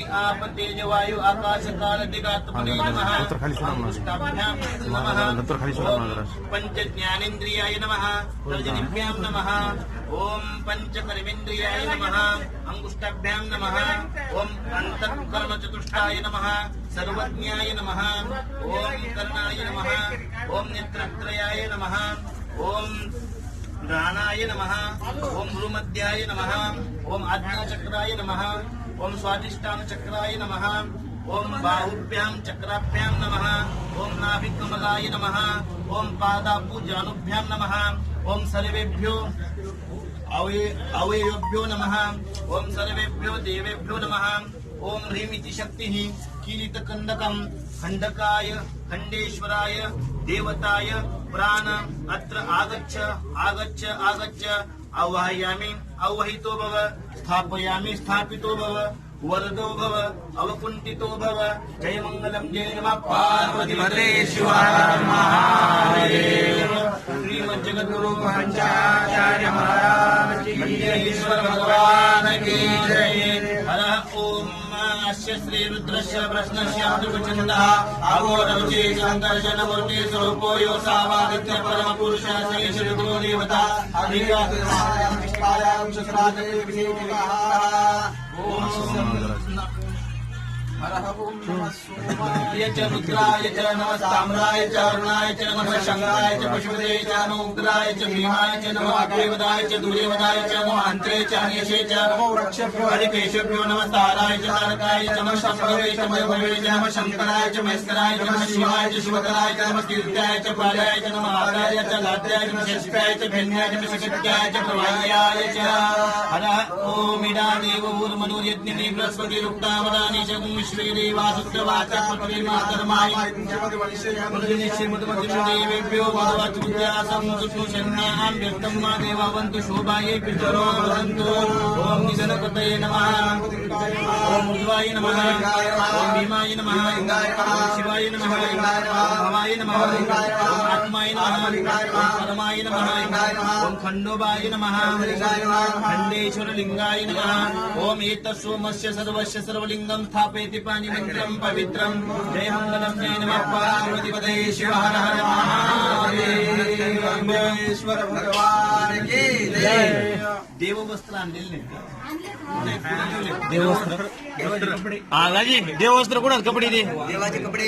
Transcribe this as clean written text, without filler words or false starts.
आप तेज वायु आकाश काल दिगात्मने नमः। अंगुष्ठाभ्यां नमः। पंच ज्ञानेन्द्रियाय नमः। तर्जनीभ्यां नमः। ओम पंच कर्मेन्द्रियाय नमः। अंगुष्ठाभ्यां नमः। ओम अंतःकर्म चतुष्टाय नमः। सर्वज्ञाय नमः। ओम कर्णाय नमः। ओम नेत्रत्रयाय नमः। ओम घ्राणाय नमः। ओम भ्रूमध्याय नमः। ओम आज्ञाचक्राय नमः। ओम स्वादिष्ठान चक्राय नमः। ओम बाहुभ्यां चक्राभ्यां नमः। ओम नाभिकमलाय नमः। ओम पादापूजानुभ्यां नमः। ओम सर्वेभ्यो अवयवेभ्यो नमः। ओम सर्वेभ्यो देवेभ्यो नमः। ओम ह्रीं इति शक्तिः कीलितकन्दकं खण्डकाय खण्डेश्वराय देवताय प्राण अत्र आगच्छ आगच्छ आगच्छ आवाहयामि आवाहितो भव स्थापयामि स्थापितो भव वरदो भव अवकुण्ठितो भव जय मंगलम जय नमः पार्वतीपते शिव हर महादेव। श्रीमद् जगद्गुरु पंचाचार्य महाराज की ईश्वर भगवान की जय। हर ओम अस्य श्री रुद्रस्य प्रश्नस्य अमृतचन्दः अघोररुचि शङ्कर्षण मूर्ति स्वरूपो यो सावादित्य परम पुरुष श्री श्री गुरु देवता अधिकारां विष्टायां सहस्रादे विधिविकाः। ओम च रुद्राय च नमस्ताम्राय च अरुणाय च नमः शङ्कराय च पशुपते च नमो उग्राय च भीमाय च नमो अग्रेवदाय च दुर्योधनाय च नमो अन्त्रे च हन्यसे च नमो वृक्षभ्यो हरिकेशभ्यो नमः ताराय च तारकाय च नमः शम्भवे च मयोभवे च नमः शङ्कराय च महेश्वराय च नमः शिवाय च शिवकराय च नमः कीर्त्याय च पाल्याय च नमः आर्याय च लाद्याय च नमः षष्ठ्याय च भेन्याय च शक्त्याय च प्रवाह्याय च। हर ओम इडा देवूर्मनुर्यज्ञिनी बृहस्पति रुक्तावरानि च श्रीदेवासुत्रवाचा पृथ्वी मातर्माय श्रीमद्देवेभ्यो भगवद्विद्यासं सुष्णुशन्यां व्यक्तं मा देवावन्तु शोभायै पितरो भवन्तु। ओम निधनपतये नमः। ओम उज्वाय नमः। ओम भीमाय नमः। ओम शिवाय नमः। ओम भवाय नमः। ओम आत्माय नमः। ओम परमाय नमः। ओम खण्डोबाय नमः। खण्डेश्वरलिङ्गाय नमः। ओम एतत्सोमस्य सर्वस्य सर्वलिङ्गं स्थापयति पाणिमन्त्रं पवित्रं जय मंगलम जय नमः पार्वतीपते शिव हर हर महादेव भगवान की जय। देववस्त्र आणलेले देववस्त्र कपडे आलाजी देववस्त्र कोणाच कपडे दे देवाचे कपडे